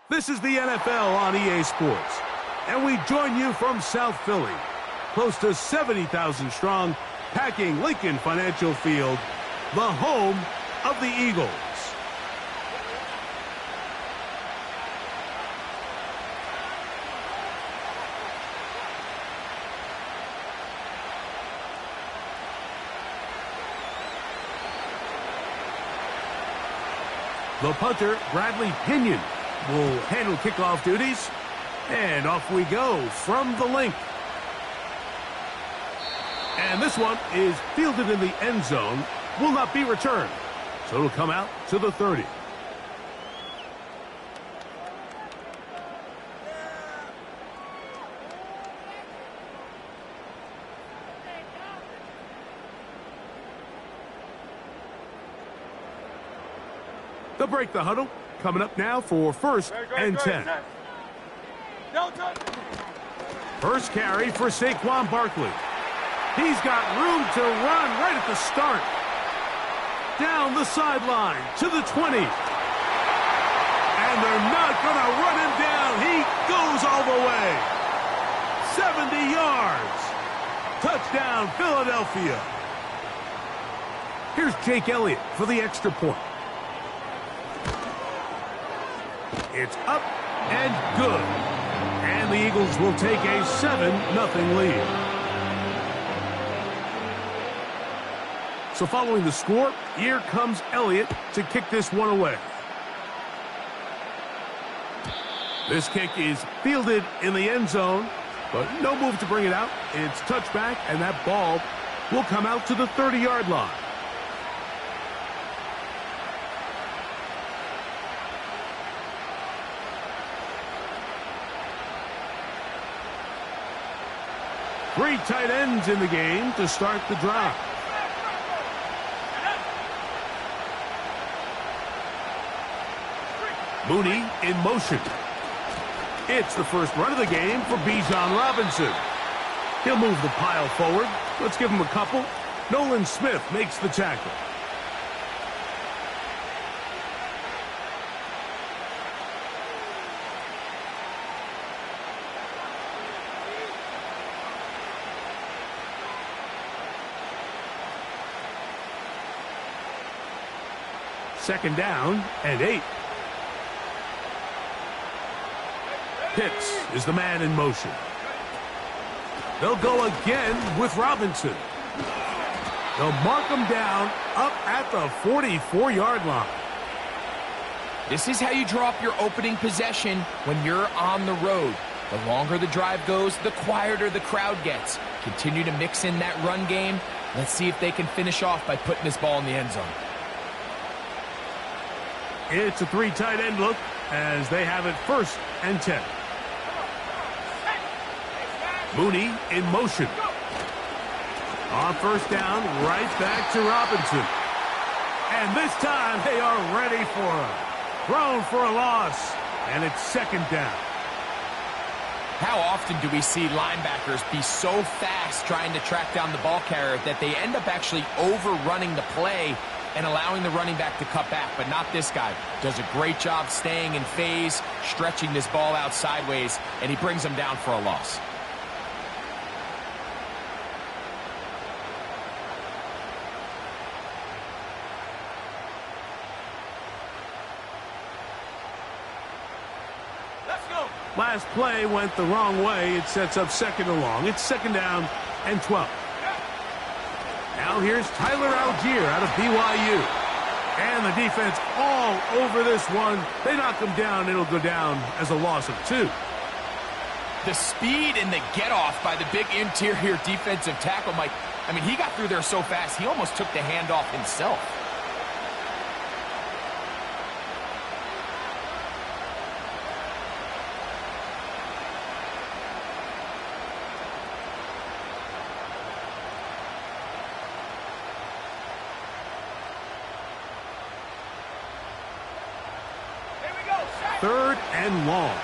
This is the NFL on EA Sports, and we join you from South Philly, close to 70,000 strong, packing Lincoln Financial Field, the home of the Eagles. The punter, Bradley Pinion, will handle kickoff duties. And off we go from the link. And this one is fielded in the end zone. Will not be returned. So it'll come out to the 30. They'll break the huddle. Coming up now for first and 10. First carry for Saquon Barkley. He's got room to run right at the start. Down the sideline to the 20. And they're not going to run him down. He goes all the way. 70 yards. Touchdown, Philadelphia. Here's Jake Elliott for the extra point. It's up and good. And the Eagles will take a 7-0 lead. So following the score, here comes Elliott to kick this one away. This kick is fielded in the end zone, but no move to bring it out. It's touchback, and that ball will come out to the 30-yard line. Three tight ends in the game to start the drive. Mooney in motion. It's the first run of the game for Bijan Robinson. He'll move the pile forward. Let's give him a couple. Nolan Smith makes the tackle. Second down and 8. Pitts is the man in motion. They'll go again with Robinson. They'll mark him down up at the 44-yard line. This is how you draw up your opening possession when you're on the road. The longer the drive goes, the quieter the crowd gets. Continue to mix in that run game. Let's see if they can finish off by putting this ball in the end zone. It's a three tight end look as they have it first and 10. Mooney in motion. On first down, right back to Robinson. And this time they are ready for him. Thrown for a loss, and it's second down. How often do we see linebackers be so fast trying to track down the ball carrier that they end up actually overrunning the play and allowing the running back to cut back? But not this guy. Does a great job staying in phase, stretching this ball out sideways, and he brings him down for a loss. Last play went the wrong way. It sets up second and long. It's second down and 12. Now here's Tyler Algier out of BYU. And the defense all over this one. They knock him down. It'll go down as a loss of 2. The speed and the get-off by the big interior defensive tackle, Mike. I mean, he got through there so fast, he almost took the handoff himself. Third and long.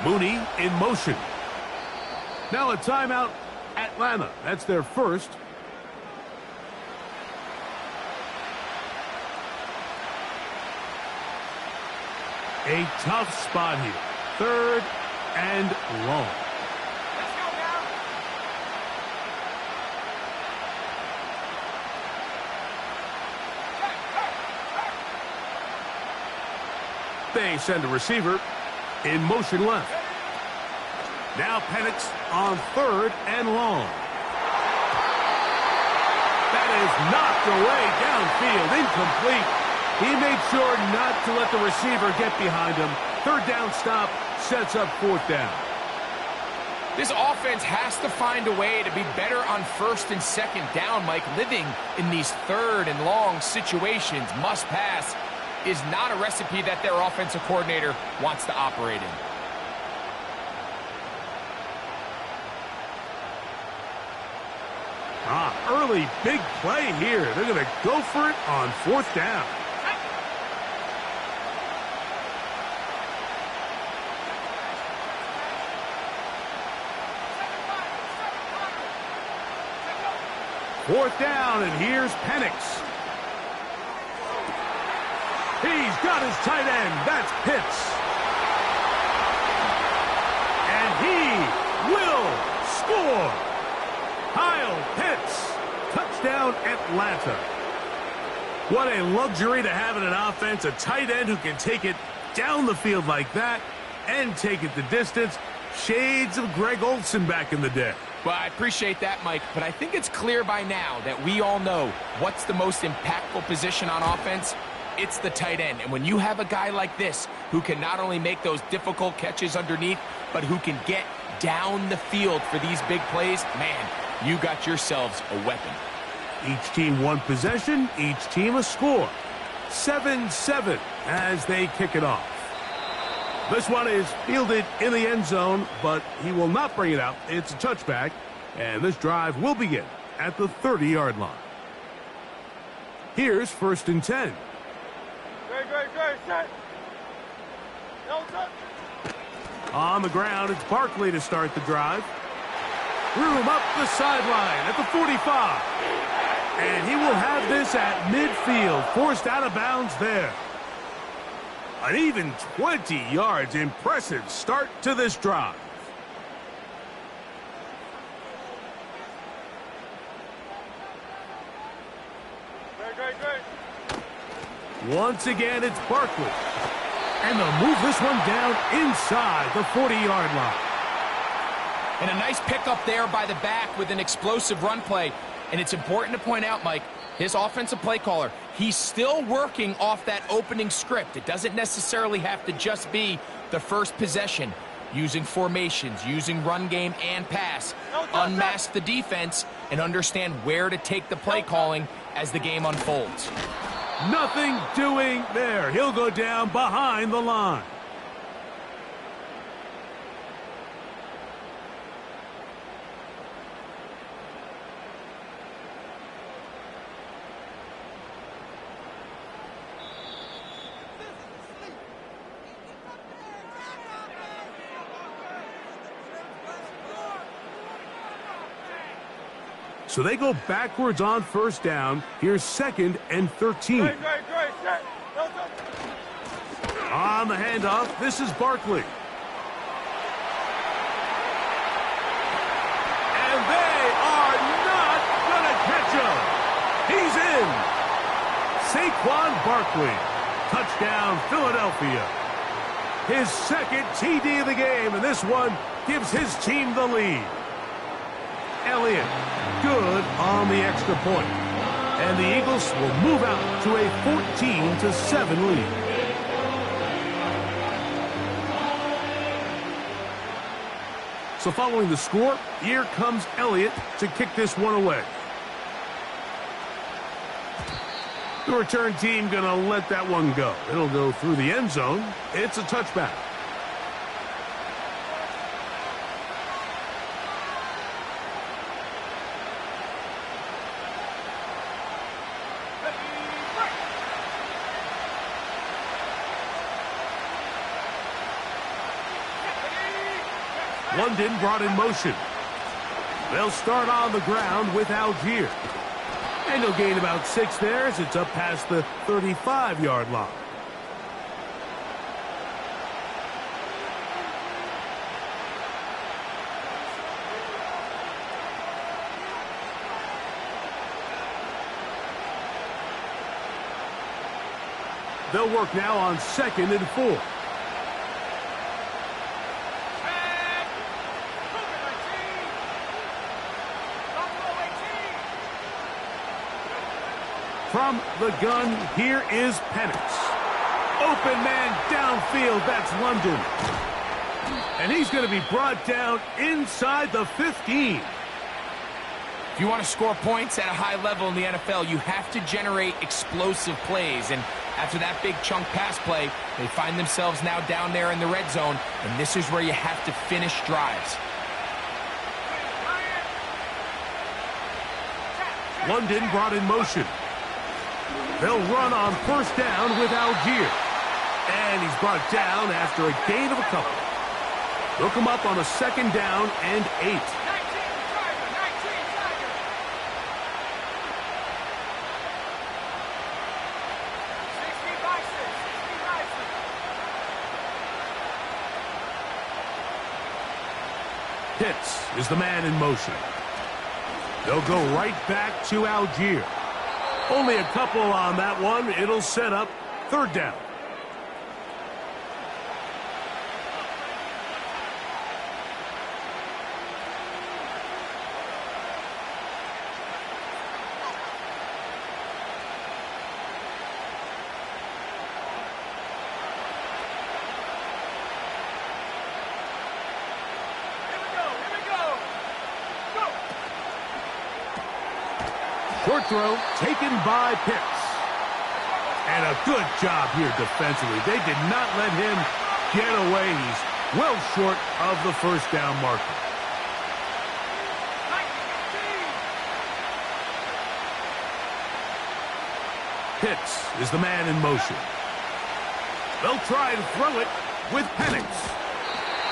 Mooney in motion. Now a timeout Atlanta, that's their first. A tough spot here. 3rd and long. Let's go now. They send a receiver in motion left. Now Penix on 3rd and long. That is knocked away downfield, incomplete. He made sure not to let the receiver get behind him. 3rd down stop sets up 4th down. This offense has to find a way to be better on 1st and 2nd down, Mike. Living in these 3rd and long situations, must pass, is not a recipe that their offensive coordinator wants to operate in. Early big play here. They're going to go for it on 4th down. Fourth down, and here's Penix. He's got his tight end. That's Pitts. And he will score. Kyle Pitts. Touchdown, Atlanta. What a luxury to have in an offense. A tight end who can take it down the field like that and take it the distance. Shades of Greg Olsen back in the day. Well, I appreciate that, Mike, but I think it's clear by now that we all know what's the most impactful position on offense. It's the tight end. And when you have a guy like this who can not only make those difficult catches underneath, but who can get down the field for these big plays, man, you got yourselves a weapon. Each team one possession, each team a score. 7-7 as they kick it off. This one is fielded in the end zone, but he will not bring it out. It's a touchback, and this drive will begin at the 30-yard line. Here's 1st and 10. Great, set. No touch. On the ground, it's Barkley to start the drive. Room up the sideline at the 45. And he will have this at midfield, forced out of bounds there. An even 20 yards. Impressive start to this drive. Great. Once again, it's Barkley. And they'll move this one down inside the 40-yard line. And a nice pickup there by the back with an explosive run play. And it's important to point out, Mike, his offensive play caller, he's still working off that opening script. It doesn't necessarily have to just be the first possession. Using formations, using run game and pass. Unmask the defense and understand where to take the play calling as the game unfolds. Nothing doing there. He'll go down behind the line. So they go backwards on 1st down. Here's 2nd and 13. Great, set. No touch. On the handoff, this is Barkley. And they are not going to catch him. He's in. Saquon Barkley. Touchdown, Philadelphia. His 2nd TD of the game, and this one gives his team the lead. Elliott, good on the extra point. And the Eagles will move out to a 14-7 lead. So following the score, here comes Elliott to kick this one away. The return team going to let that one go. It'll go through the end zone. It's a touchback. London brought in motion. They'll start on the ground with Algier. And he'll gain about 6 there as it's up past the 35-yard line. They'll work now on 2nd and 4. From the gun, here is Penix. Open man downfield, that's London. And he's going to be brought down inside the 15. If you want to score points at a high level in the NFL, you have to generate explosive plays. And after that big chunk pass play, they find themselves now down there in the red zone. And this is where you have to finish drives. London brought in motion. They'll run on 1st down with Algier. And he's brought down after a gain of a couple. They'll come up on a 2nd down and 8. Pitts is the man in motion. They'll go right back to Algier. Only a couple on that one. It'll set up 3rd down. Short throw taken by Pitts. And a good job here defensively. They did not let him get away. He's well short of the 1st down marker. Pitts is the man in motion. They'll try and throw it with Penix.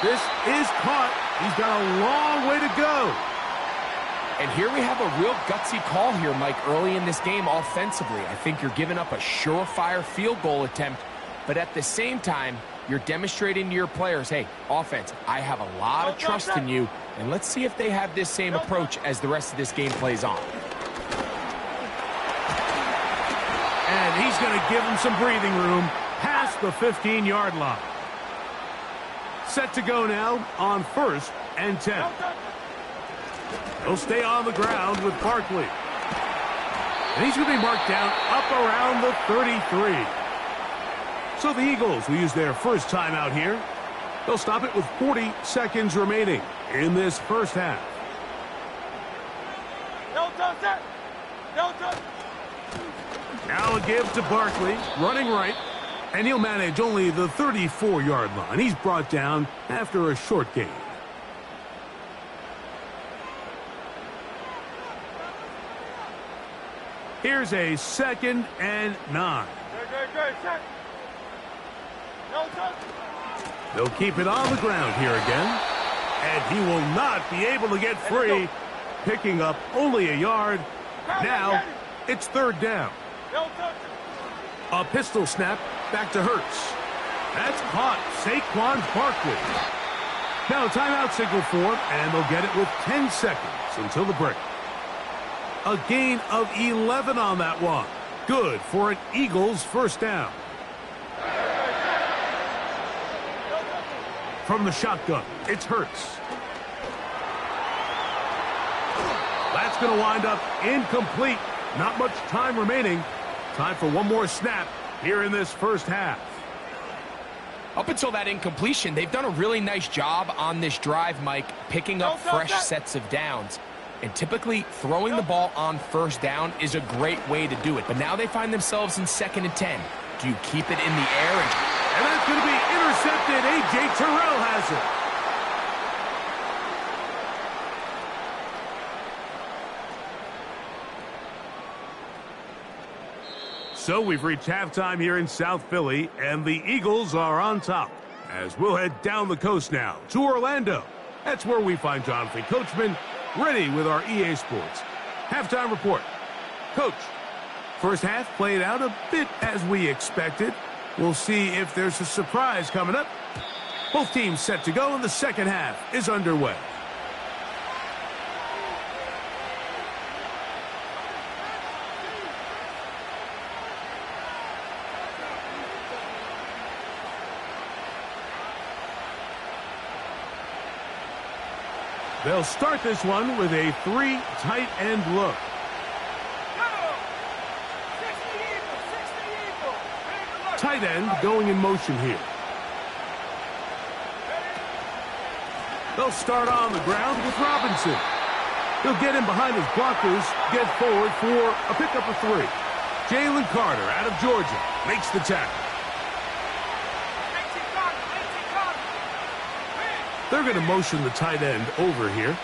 This is caught. He's got a long way to go. And here we have a real gutsy call here, Mike, early in this game offensively. I think you're giving up a surefire field goal attempt, but at the same time, you're demonstrating to your players, hey, offense, I have a lot of trust in you, and let's see if they have this same approach as the rest of this game plays on. And he's going to give him some breathing room past the 15-yard line. Set to go now on 1st and 10. He'll stay on the ground with Barkley. And he's going to be marked down up around the 33. So the Eagles will use their first timeout here. They'll stop it with 40 seconds remaining in this 1st half. Now a give to Barkley, running right. And he'll manage only the 34-yard line. He's brought down after a short gain. Here's a 2nd and 9. They'll keep it on the ground here again. And he will not be able to get free, picking up only a yard. Now it's 3rd down. A pistol snap back to Hurts. That's caught. Saquon Barkley. Now a timeout signal for him, and they'll get it with 10 seconds until the break. A gain of 11 on that one. Good for an Eagles 1st down. From the shotgun, it's Hurts. That's going to wind up incomplete. Not much time remaining. Time for one more snap here in this 1st half. Up until that incompletion, they've done a really nice job on this drive, Mike, picking up fresh sets of downs. And typically, throwing the ball on 1st down is a great way to do it. But now they find themselves in 2nd and 10. Do you keep it in the air? And that's going to be intercepted. A.J. Terrell has it. So we've reached halftime here in South Philly, and the Eagles are on top. As we'll head down the coast now to Orlando. That's where we find Jonathan Coachman Ready with our EA Sports halftime report. Coach, first half played out a bit as we expected. We'll see if there's a surprise coming up. Both teams set to go, and the second half is underway. They'll start this one with a 3 tight end look. Tight end going in motion here. They'll start on the ground with Robinson. He'll get in behind his blockers, get forward for a pickup of 3. Jalen Carter out of Georgia makes the tackle. They're going to motion the tight end over here.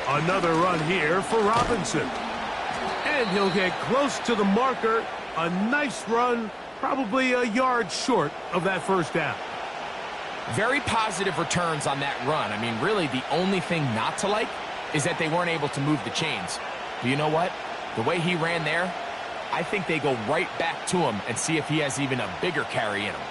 Another run here for Robinson. And he'll get close to the marker. A nice run, probably a yard short of that first down. Very positive returns on that run. I mean, really, the only thing not to like is that they weren't able to move the chains. But you know what? The way he ran there, I think they go right back to him and see if he has even a bigger carry in him.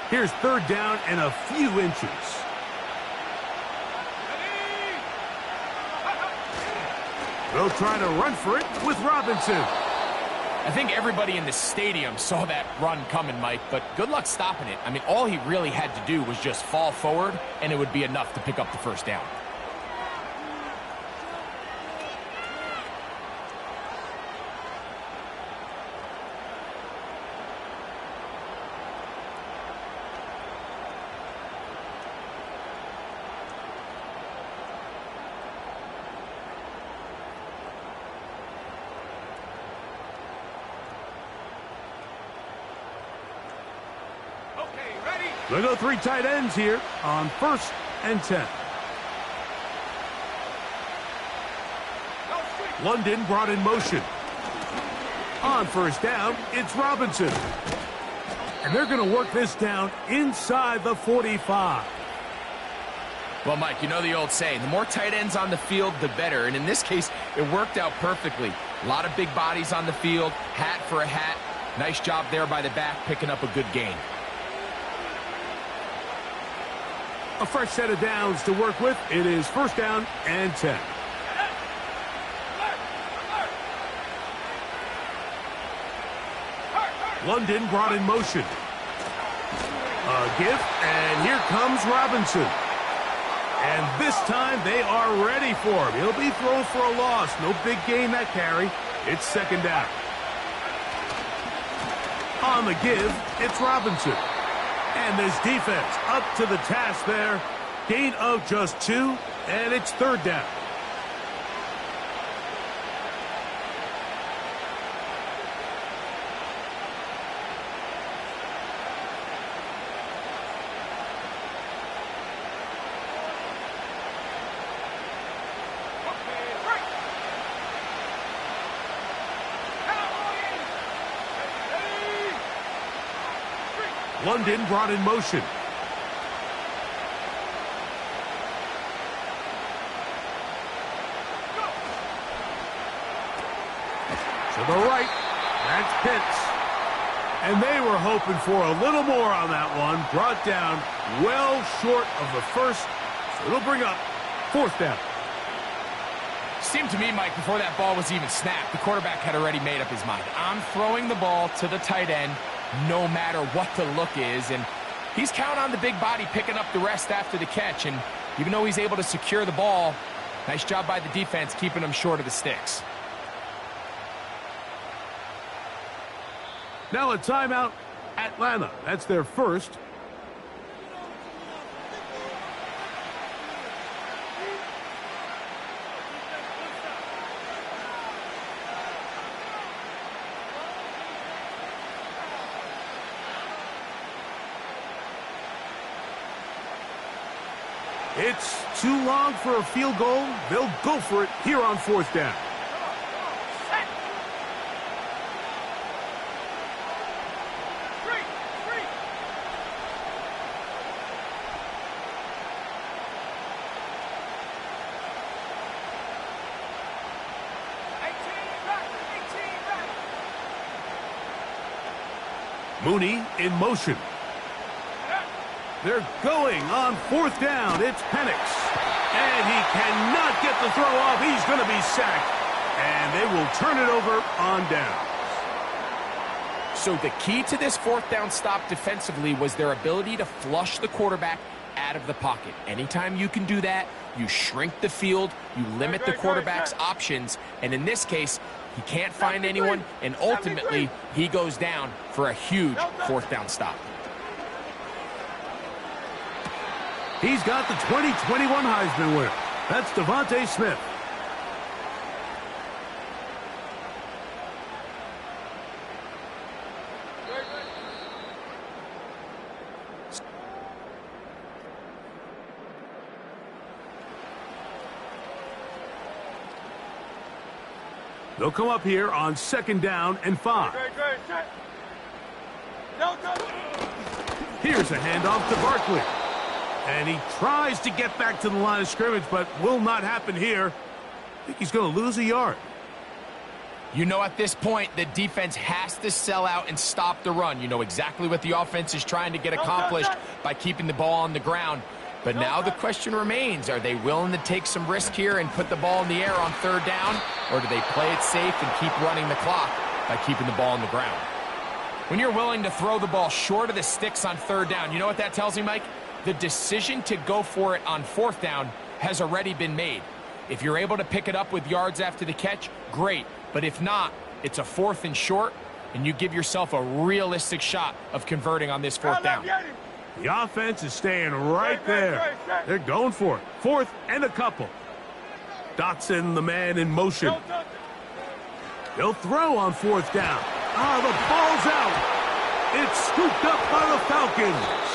Here's third down and a few inches. They'll try to run for it with Robinson. I think everybody in the stadium saw that run coming, Mike, but good luck stopping it. I mean, all he really had to do was just fall forward, and it would be enough to pick up the first down. They'll go 3 tight ends here on 1st and 10. London brought in motion. On 1st down, it's Robinson. And they're going to work this down inside the 45. Well, Mike, you know the old saying, the more tight ends on the field, the better. And in this case, it worked out perfectly. A lot of big bodies on the field, hat for a hat. Nice job there by the back, picking up a good gain. A fresh set of downs to work with. It is 1st down and 10. London brought in motion. A give, and here comes Robinson. And this time they are ready for him. He'll be thrown for a loss. No big gain that carry. It's 2nd down. On the give, it's Robinson. And this defense up to the task there. Gain of just 2, and it's 3rd down. London brought in motion. To the right, that's Pitts. And they were hoping for a little more on that one. Brought down well short of the first, so it'll bring up 4th down. Seemed to me, Mike, before that ball was even snapped, the quarterback had already made up his mind. I'm throwing the ball to the tight end no matter what the look is, and he's counting on the big body picking up the rest after the catch, and even though he's able to secure the ball, nice job by the defense keeping him short of the sticks. Now a timeout, Atlanta. That's their first. It's too long for a field goal. They'll go for it here on 4th down. Mooney in motion. They're going on 4th down. It's Penix. And he cannot get the throw off. He's going to be sacked. And they will turn it over on downs. So the key to this 4th down stop defensively was their ability to flush the quarterback out of the pocket. Anytime you can do that, you shrink the field, you limit the quarterback's options, and in this case, he can't find anyone, and ultimately, he goes down for a huge 4th down stop. He's got the 2021 Heisman winner. That's Devontae Smith. They'll come up here on 2nd down and 5. Here's a handoff to Barkley. And he tries to get back to the line of scrimmage, but will not happen here. I think he's going to lose a yard. You know, at this point, the defense has to sell out and stop the run. You know exactly what the offense is trying to get accomplished by keeping the ball on the ground. But now the question remains, are they willing to take some risk here and put the ball in the air on 3rd down? Or do they play it safe and keep running the clock by keeping the ball on the ground? When you're willing to throw the ball short of the sticks on 3rd down, you know what that tells me, Mike? The decision to go for it on 4th down has already been made. If you're able to pick it up with yards after the catch, great. But if not, it's a 4th and short, and you give yourself a realistic shot of converting on this 4th down. The offense is staying right there. They're going for it. 4th and a couple. Dotson, the man in motion. They'll throw on 4th down. The ball's out. It's scooped up by the Falcons.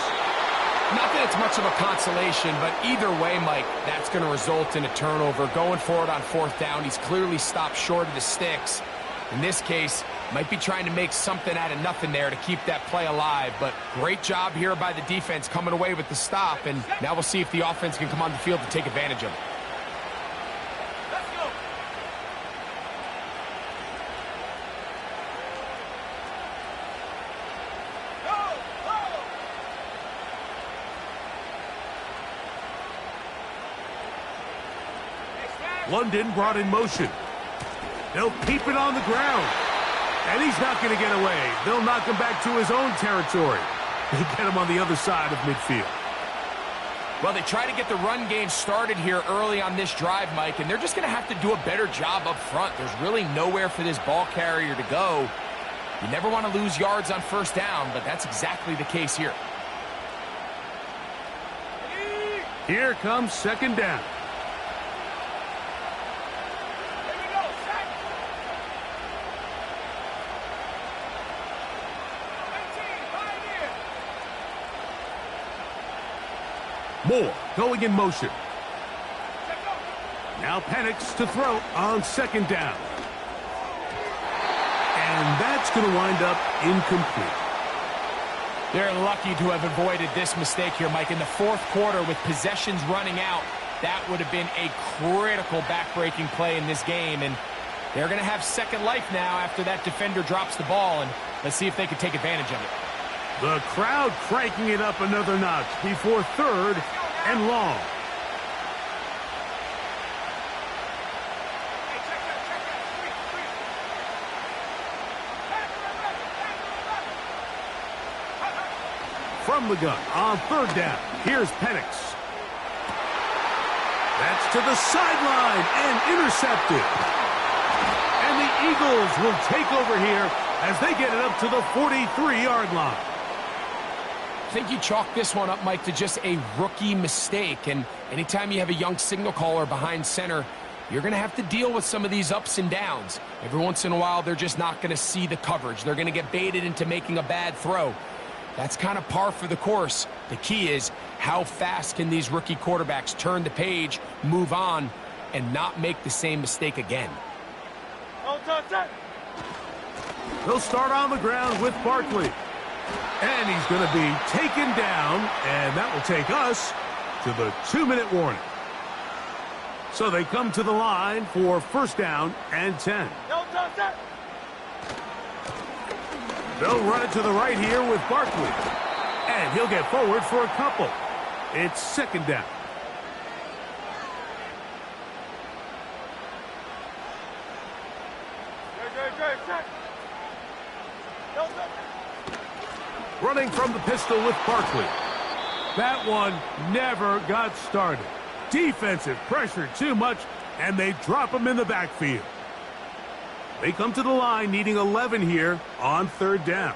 Not that it's much of a consolation, but either way, Mike, that's going to result in a turnover. Going forward on 4th down, he's clearly stopped short of the sticks. In this case, might be trying to make something out of nothing there to keep that play alive. But great job here by the defense coming away with the stop. And now we'll see if the offense can come on the field to take advantage of it. London brought in motion. They'll keep it on the ground. And he's not going to get away. They'll knock him back to his own territory. They get him on the other side of midfield. Well, they try to get the run game started here early on this drive, Mike, and they're just going to have to do a better job up front. There's really nowhere for this ball carrier to go. You never want to lose yards on 1st down, but that's exactly the case here. Here comes 2nd down. Moore going in motion. Now Penix to throw on 2nd down. And that's going to wind up incomplete. They're lucky to have avoided this mistake here, Mike. In the 4th quarter, with possessions running out, that would have been a critical back-breaking play in this game. And they're going to have second life now after that defender drops the ball. And let's see if they can take advantage of it. The crowd cranking it up another notch before 3rd and long. From the gun on 3rd down. Here's Penix. That's to the sideline and intercepted. And the Eagles will take over here as they get it up to the 43-yard line. I think you chalk this one up, Mike, to just a rookie mistake. And anytime you have a young signal caller behind center, you're going to have to deal with some of these ups and downs. Every once in a while, they're just not going to see the coverage. They're going to get baited into making a bad throw. That's kind of par for the course. The key is how fast can these rookie quarterbacks turn the page, move on, and not make the same mistake again. They'll start on the ground with Barkley. And he's going to be taken down, and that will take us to the 2-minute warning. So they come to the line for 1st down and 10. They'll run it to the right here with Barkley. And he'll get forward for a couple. It's second down. Running from the pistol with Barkley. That one never got started. Defensive pressure too much, and they drop him in the backfield. They come to the line needing 11 here on third down.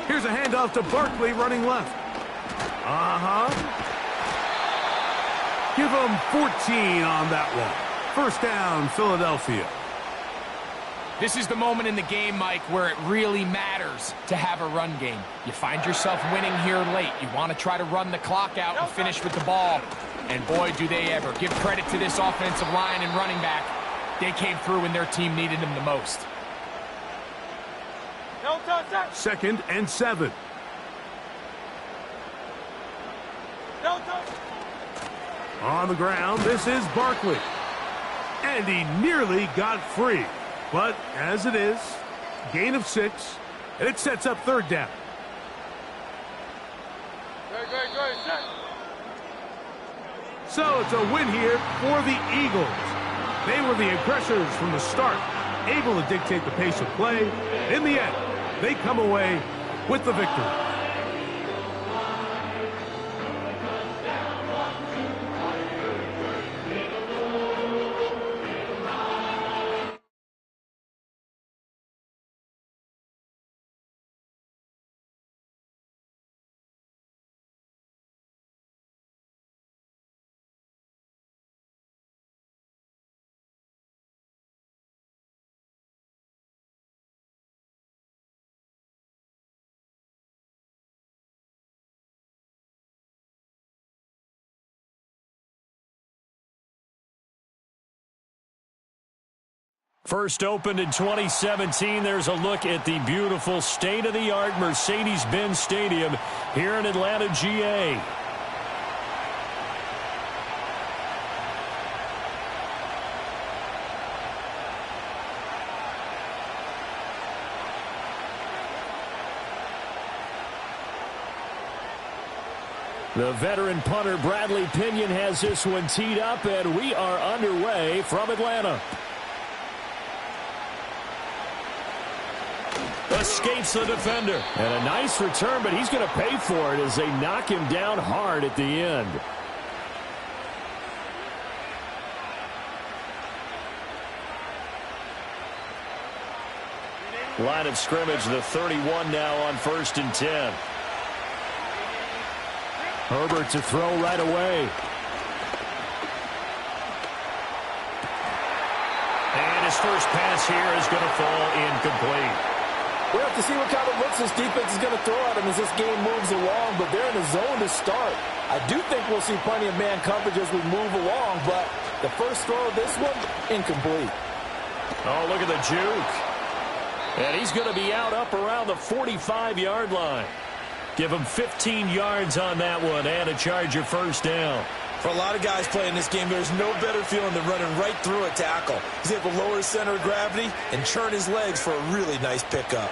Here's a handoff to Barkley running left. Give him 14 on that one. First down, Philadelphia. This is the moment in the game, Mike, where it really matters to have a run game. You find yourself winning here late. You want to try to run the clock out and finish with the ball. And boy, do they ever. Give credit to this offensive line and running back. They came through when their team needed them the most. Second and 7. On the ground, this is Barkley. And he nearly got free. But as it is, gain of 6, and it sets up third down. So it's a win here for the Eagles. They were the aggressors from the start, able to dictate the pace of play. In the end, they come away with the victory. First opened in 2017, there's a look at the beautiful state-of-the-art Mercedes-Benz Stadium here in Atlanta, GA. The veteran punter Bradley Pinion has this one teed up, and we are underway from Atlanta. Escapes the defender. And a nice return, but he's going to pay for it as they knock him down hard at the end. Line of scrimmage, the 31 now on 1st and 10. Herbert to throw right away. And his first pass here is going to fall incomplete. We'll have to see what kind of looks this defense is going to throw at him as this game moves along, but they're in a zone to start. I do think we'll see plenty of man coverage as we move along, but the first throw of this one, incomplete. Oh, look at the juke. And he's going to be out up around the 45-yard line. Give him 15 yards on that one and a Charger first down. For a lot of guys playing this game, there's no better feeling than running right through a tackle. He's able to lower his center of gravity and churn his legs for a really nice pickup.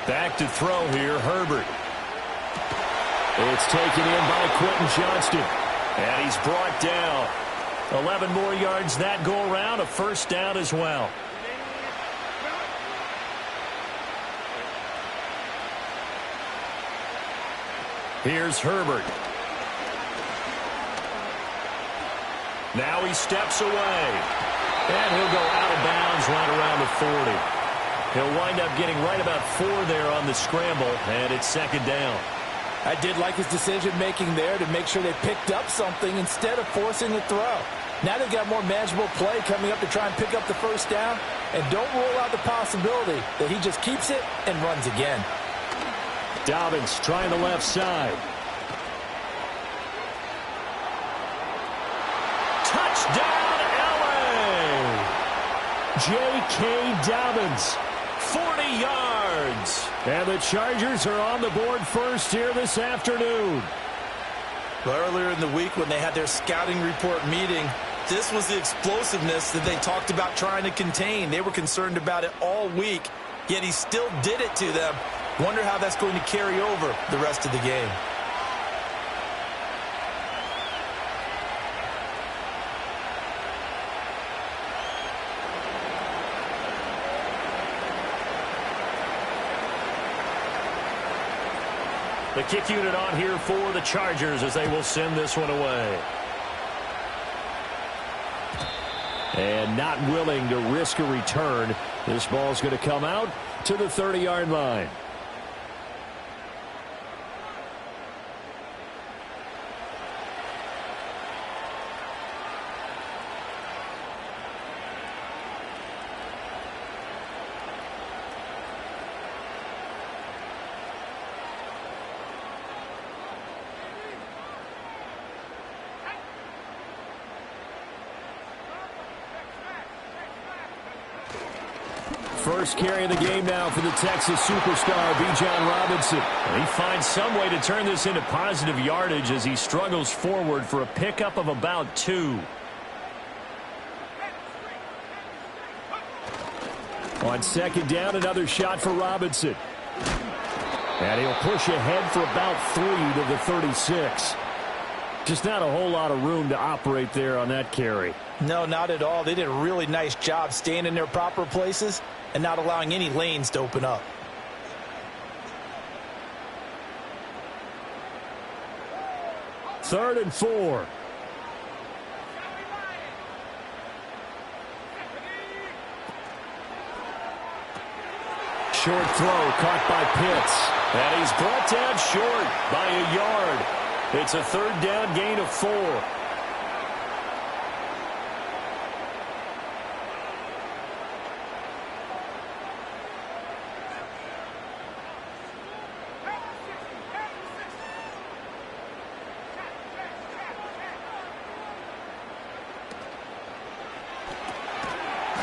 Back to throw here, Herbert. It's taken in by Quentin Johnston. And he's brought down. 11 more yards that go around, a first down as well. Here's Herbert. Now he steps away. And he'll go out of bounds right around the 40. He'll wind up getting right about 4 there on the scramble, and it's second down. I did like his decision-making there to make sure they picked up something instead of forcing a throw. Now they've got more manageable play coming up to try and pick up the first down, and don't rule out the possibility that he just keeps it and runs again. Dobbins trying the left side. Touchdown, LA! J.K. Dobbins, 40 yards. And the Chargers are on the board first here this afternoon. Well, earlier in the week when they had their scouting report meeting, this was the explosiveness that they talked about trying to contain. They were concerned about it all week, yet he still did it to them. Wonder how that's going to carry over the rest of the game. The kick unit on here for the Chargers as they will send this one away. And not willing to risk a return. This ball's going to come out to the 30-yard line. First carry of the game now for the Texas superstar, Bijan Robinson. And he finds some way to turn this into positive yardage as he struggles forward for a pickup of about 2. On second down, another shot for Robinson. And he'll push ahead for about 3 to the 36. Just not a whole lot of room to operate there on that carry. No, not at all. They did a really nice job staying in their proper places and not allowing any lanes to open up. Third and 4. Short throw caught by Pitts. And he's brought down short by a yard. It's a third down gain of 4.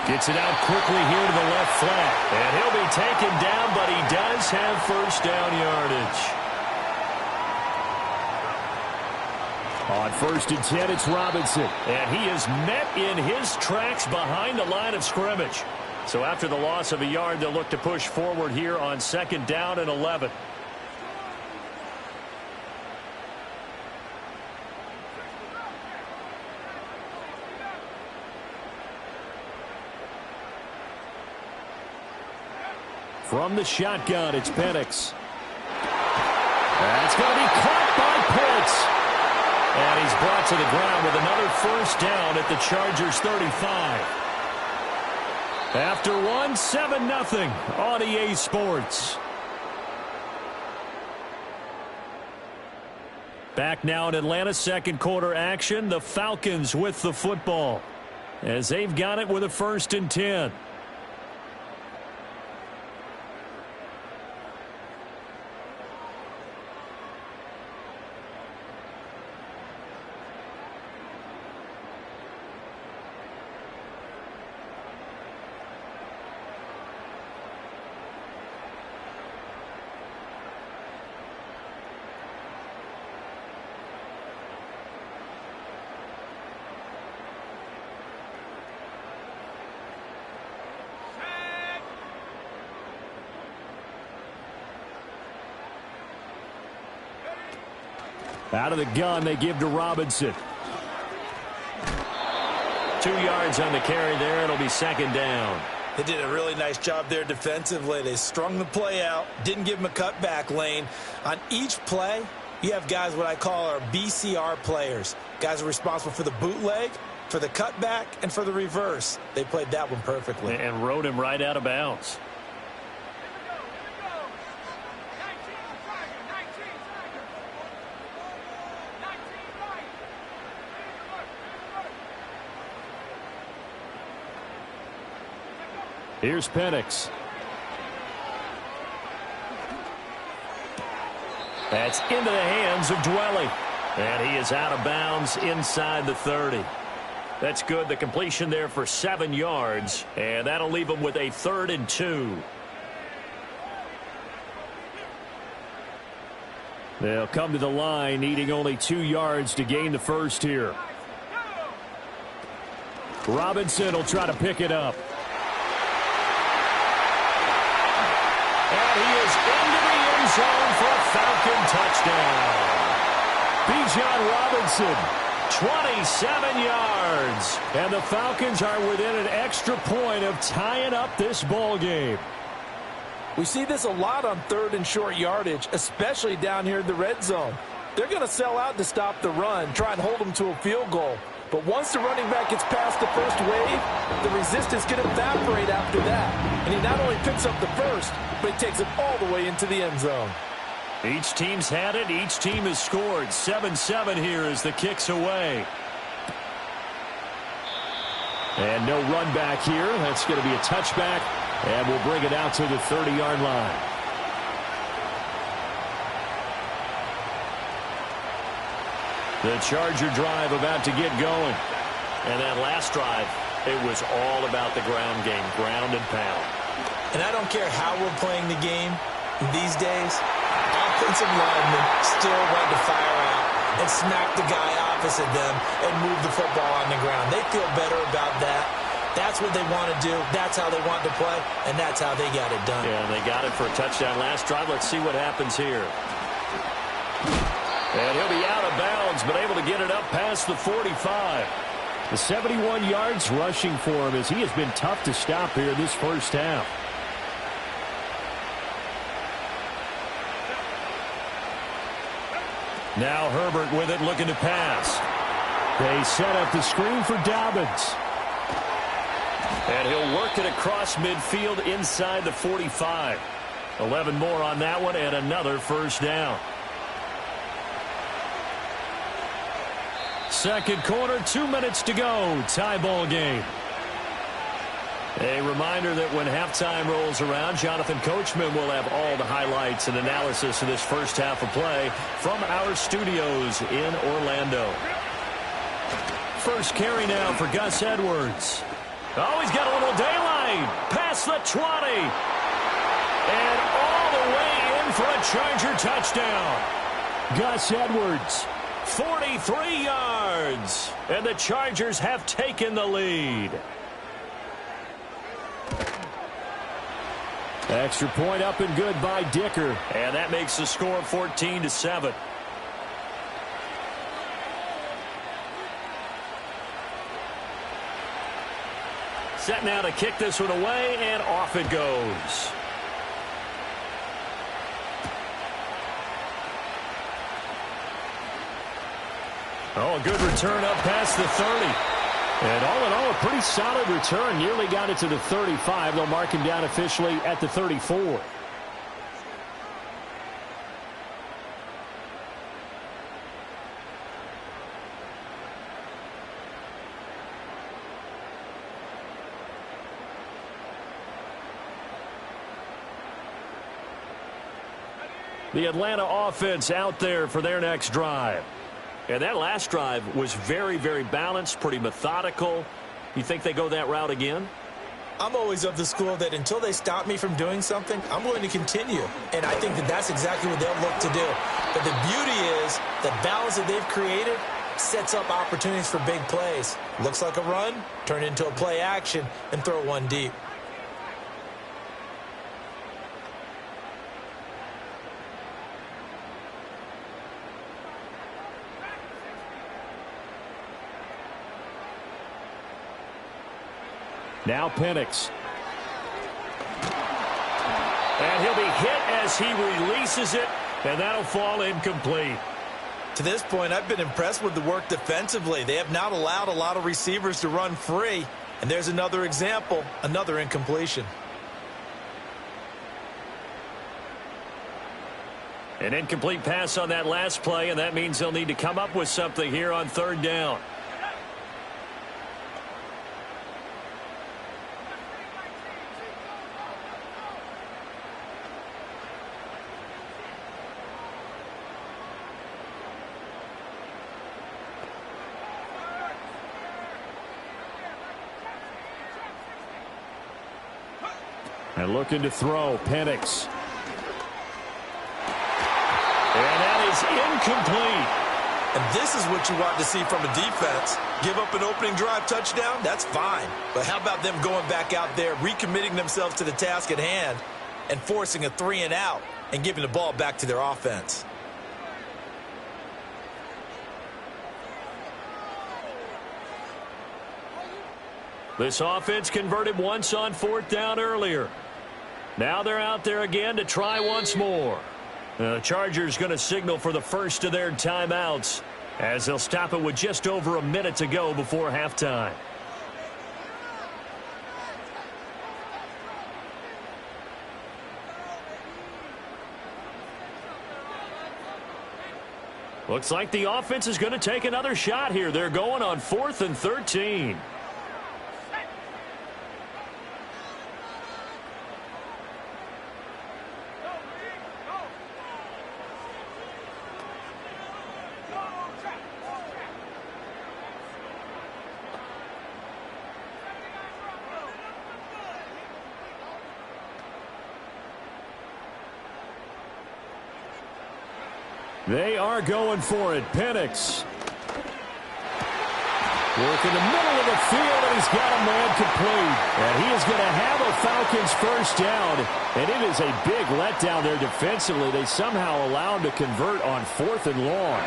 Gets it out quickly here to the left flat. And he'll be taken down, but he does have first down yardage. On first and 10, it's Robinson. And he is met in his tracks behind the line of scrimmage. So after the loss of a yard, they'll look to push forward here on second down and 11. From the shotgun, it's Penix. That's going to be caught by Pitts. And he's brought to the ground with another first down at the Chargers' 35. After one, 7-0 on EA Sports. Back now in Atlanta, second quarter action. The Falcons with the football as they've got it with a first and 10. Out of the gun, they give to Robinson. 2 yards on the carry there. It'll be second down. They did a really nice job there defensively. They strung the play out, didn't give him a cutback lane. On each play, you have guys what I call our BCR players. Guys are responsible for the bootleg, for the cutback, and for the reverse. They played that one perfectly. And rode him right out of bounds. Here's Penix. That's into the hands of Dwelly. And he is out of bounds inside the 30. That's good. The completion there for 7 yards. And that'll leave him with a 3rd and 2. They'll come to the line, needing only 2 yards to gain the first here. Robinson will try to pick it up. And he is into the end zone for a Falcon touchdown. Bijan Robinson, 27 yards. And the Falcons are within an extra point of tying up this ball game. We see this a lot on 3rd and short yardage, especially down here in the red zone. They're going to sell out to stop the run, try and hold them to a field goal. But once the running back gets past the first wave, the resistance can evaporate after that. And he not only picks up the first, but he takes it all the way into the end zone. Each team's had it. Each team has scored. 7-7 here as the kick's away. And no run back here. That's going to be a touchback. And we'll bring it out to the 30-yard line. The Charger drive about to get going. And that last drive, it was all about the ground game, ground and pound. And I don't care how we're playing the game these days, offensive linemen still want to fire out and smack the guy opposite them and move the football on the ground. They feel better about that. That's what they want to do. That's how they want to play, and that's how they got it done. Yeah, and they got it for a touchdown last drive. Let's see what happens here. And he'll be out of bounds, but able to get it up past the 45. The 71 yards rushing for him as he has been tough to stop here this first half. Now Herbert with it, looking to pass. They set up the screen for Dobbins. And he'll work it across midfield inside the 45. 11 more on that one and another first down. Second quarter, 2 minutes to go. Tie ball game. A reminder that when halftime rolls around, Jonathan Coachman will have all the highlights and analysis of this first half of play from our studios in Orlando. First carry now for Gus Edwards. Oh, he's got a little daylight. Past the 20. And all the way in for a Charger touchdown. Gus Edwards, 43 yards. And the Chargers have taken the lead. Extra point up and good by Dicker. And that makes the score 14-7. Set now to kick this one away, and off it goes. Oh, a good return up past the 30. And all in all, a pretty solid return. Nearly got it to the 35. They'll mark him down officially at the 34. The Atlanta offense out there for their next drive. And that last drive was very, very balanced, pretty methodical. You think they go that route again? I'm always of the school that until they stop me from doing something, I'm going to continue. And I think that that's exactly what they'll look to do. But the beauty is the balance that they've created sets up opportunities for big plays. Looks like a run, turn into a play action, and throw one deep. Now Penix. And he'll be hit as he releases it, and that'll fall incomplete. To this point, I've been impressed with the work defensively. They have not allowed a lot of receivers to run free. And there's another example, another incompletion. An incomplete pass on that last play, and that means they'll need to come up with something here on third down. And looking to throw, Penix. And that is incomplete. And this is what you want to see from a defense. Give up an opening drive touchdown, that's fine. But how about them going back out there, recommitting themselves to the task at hand, and forcing a 3-and-out and giving the ball back to their offense? This offense converted once on 4th down earlier. Now they're out there again to try once more. The Chargers going to signal for the first of their timeouts as they'll stop it with just over a minute to go before halftime. Looks like the offense is going to take another shot here. They're going on 4th and 13. They are going for it. Penix. Work in the middle of the field, and he's got a man complete. And he is going to have a Falcons first down. And it is a big letdown there defensively. They somehow allow him to convert on 4th and long.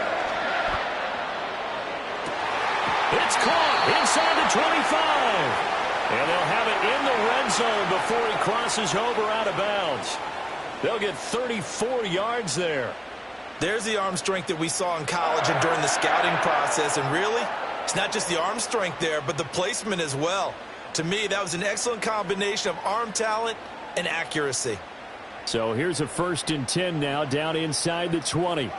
It's caught inside the 25. And they'll have it in the red zone before he crosses over out of bounds. They'll get 34 yards there. There's the arm strength that we saw in college and during the scouting process. And really, it's not just the arm strength there, but the placement as well. To me, that was an excellent combination of arm talent and accuracy. So here's a 1st and 10 now, down inside the 20.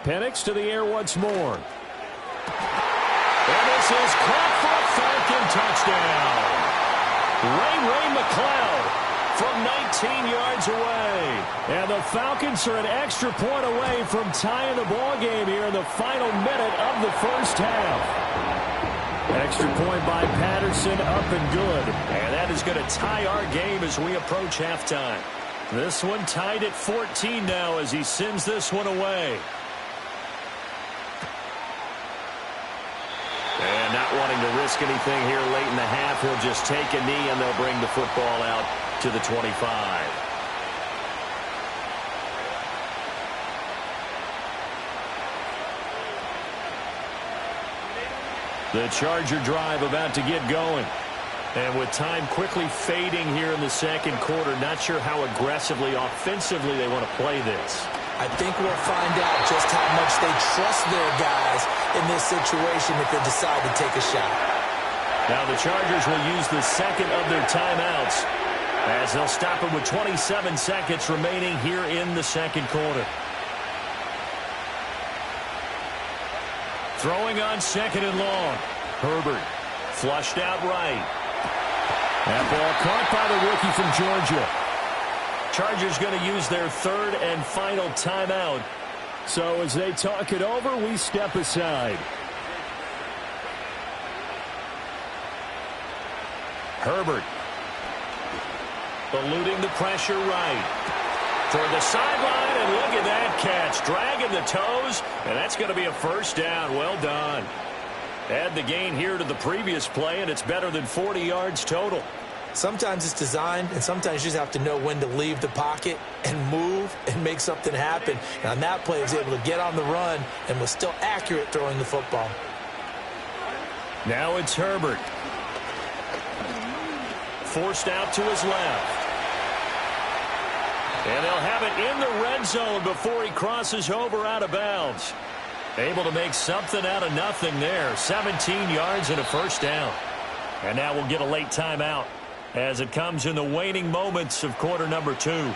Penix to the air once more. And this is caught for a Falcon touchdown. Ray McLeod from 19 yards away. And the Falcons are an extra point away from tying the ball game here in the final minute of the first half. Extra point by Patterson, up and good. And that is going to tie our game as we approach halftime. This one tied at 14 now as he sends this one away. And not wanting to risk anything here late in the half, he'll just take a knee and they'll bring the football out to the 25. The Charger drive about to get going. And with time quickly fading here in the second quarter, not sure how aggressively, offensively they want to play this. I think we'll find out just how much they trust their guys in this situation if they decide to take a shot. Now the Chargers will use the second of their timeouts as they'll stop it with 27 seconds remaining here in the second quarter. Throwing on 2nd and long. Herbert flushed out right. That ball caught by the rookie from Georgia. Chargers going to use their 3rd and final timeout. So as they talk it over, we step aside. Herbert eluding the pressure right. Toward the sideline, and look at that catch. Dragging the toes, and that's going to be a first down. Well done. Add the gain here to the previous play, and it's better than 40 yards total. Sometimes it's designed, and sometimes you just have to know when to leave the pocket and move and make something happen. And on that play, he was able to get on the run and was still accurate throwing the football. Now it's Herbert. Forced out to his left. And they'll have it in the red zone before he crosses over out of bounds. Able to make something out of nothing there. 17 yards and a first down. And now we'll get a late timeout as it comes in the waning moments of quarter number 2.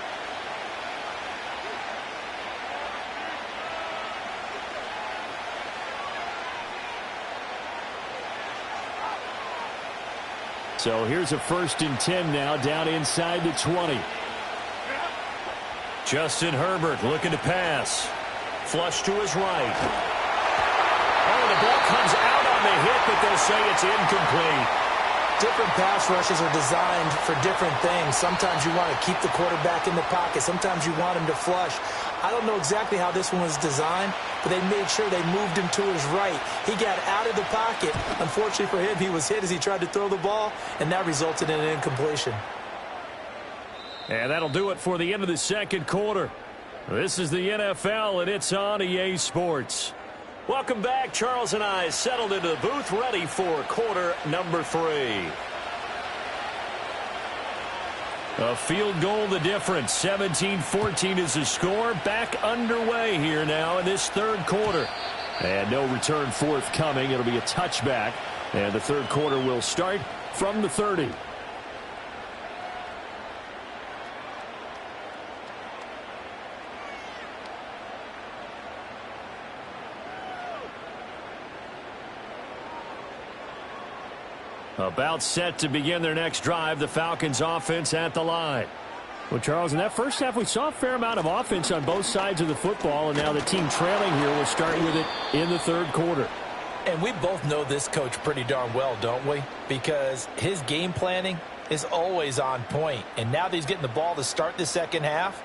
So here's a 1st and 10 now, down inside the 20. Justin Herbert looking to pass. Flush to his right. Oh, the ball comes out on the hit, but they'll say it's incomplete. Different pass rushes are designed for different things. Sometimes you want to keep the quarterback in the pocket. Sometimes you want him to flush. I don't know exactly how this one was designed, but they made sure they moved him to his right. He got out of the pocket. Unfortunately for him, he was hit as he tried to throw the ball, and that resulted in an incompletion. And that'll do it for the end of the second quarter. This is the NFL, and it's on EA Sports. Welcome back. Charles and I settled into the booth, ready for quarter number 3. A field goal the difference. 17-14 is the score. Back underway here now in this third quarter. And no return forthcoming. It'll be a touchback. And the third quarter will start from the 30. About set to begin their next drive, the Falcons offense at the line. Well, Charles, in that first half, we saw a fair amount of offense on both sides of the football, and now the team trailing here will start with it in the third quarter. And we both know this coach pretty darn well, don't we? Because his game planning is always on point. And now that he's getting the ball to start the second half,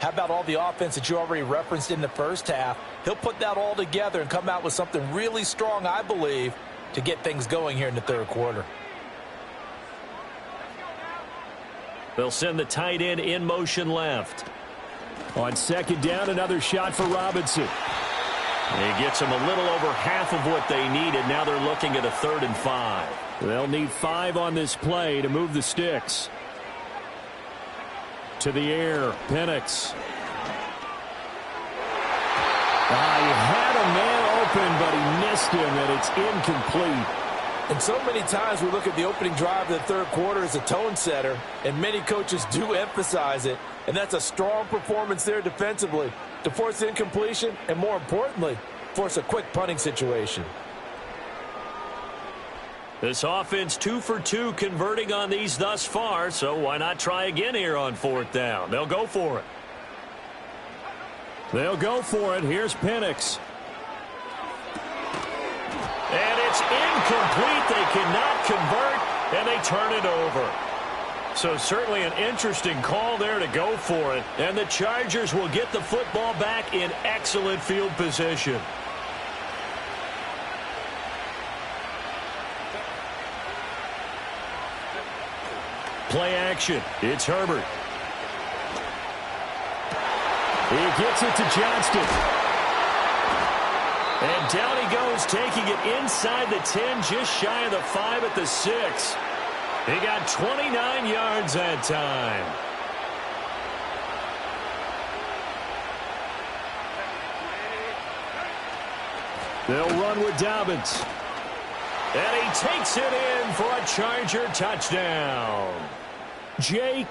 how about all the offense that you already referenced in the first half? He'll put that all together and come out with something really strong, I believe, to get things going here in the third quarter. They'll send the tight end in motion left. On second down, another shot for Robinson. He gets them a little over half of what they needed. Now they're looking at a 3rd and 5. They'll need 5 on this play to move the sticks. To the air, Penix. He had a man open, but he missed him, and it's incomplete. And so many times we look at the opening drive of the third quarter as a tone setter, and many coaches do emphasize it, and that's a strong performance there defensively to force incompletion and, more importantly, force a quick punting situation. This offense 2 for 2 converting on these thus far, so why not try again here on 4th down? They'll go for it. They'll go for it. Here's Penix. And it's incomplete. They cannot convert, and they turn it over. So certainly an interesting call there to go for it. And the Chargers will get the football back in excellent field position. Play action. It's Herbert. He gets it to Johnston. And down he goes, taking it inside the 10, just shy of the 5 at the 6. He got 29 yards that time. They'll run with Dobbins. And he takes it in for a Charger touchdown. Jake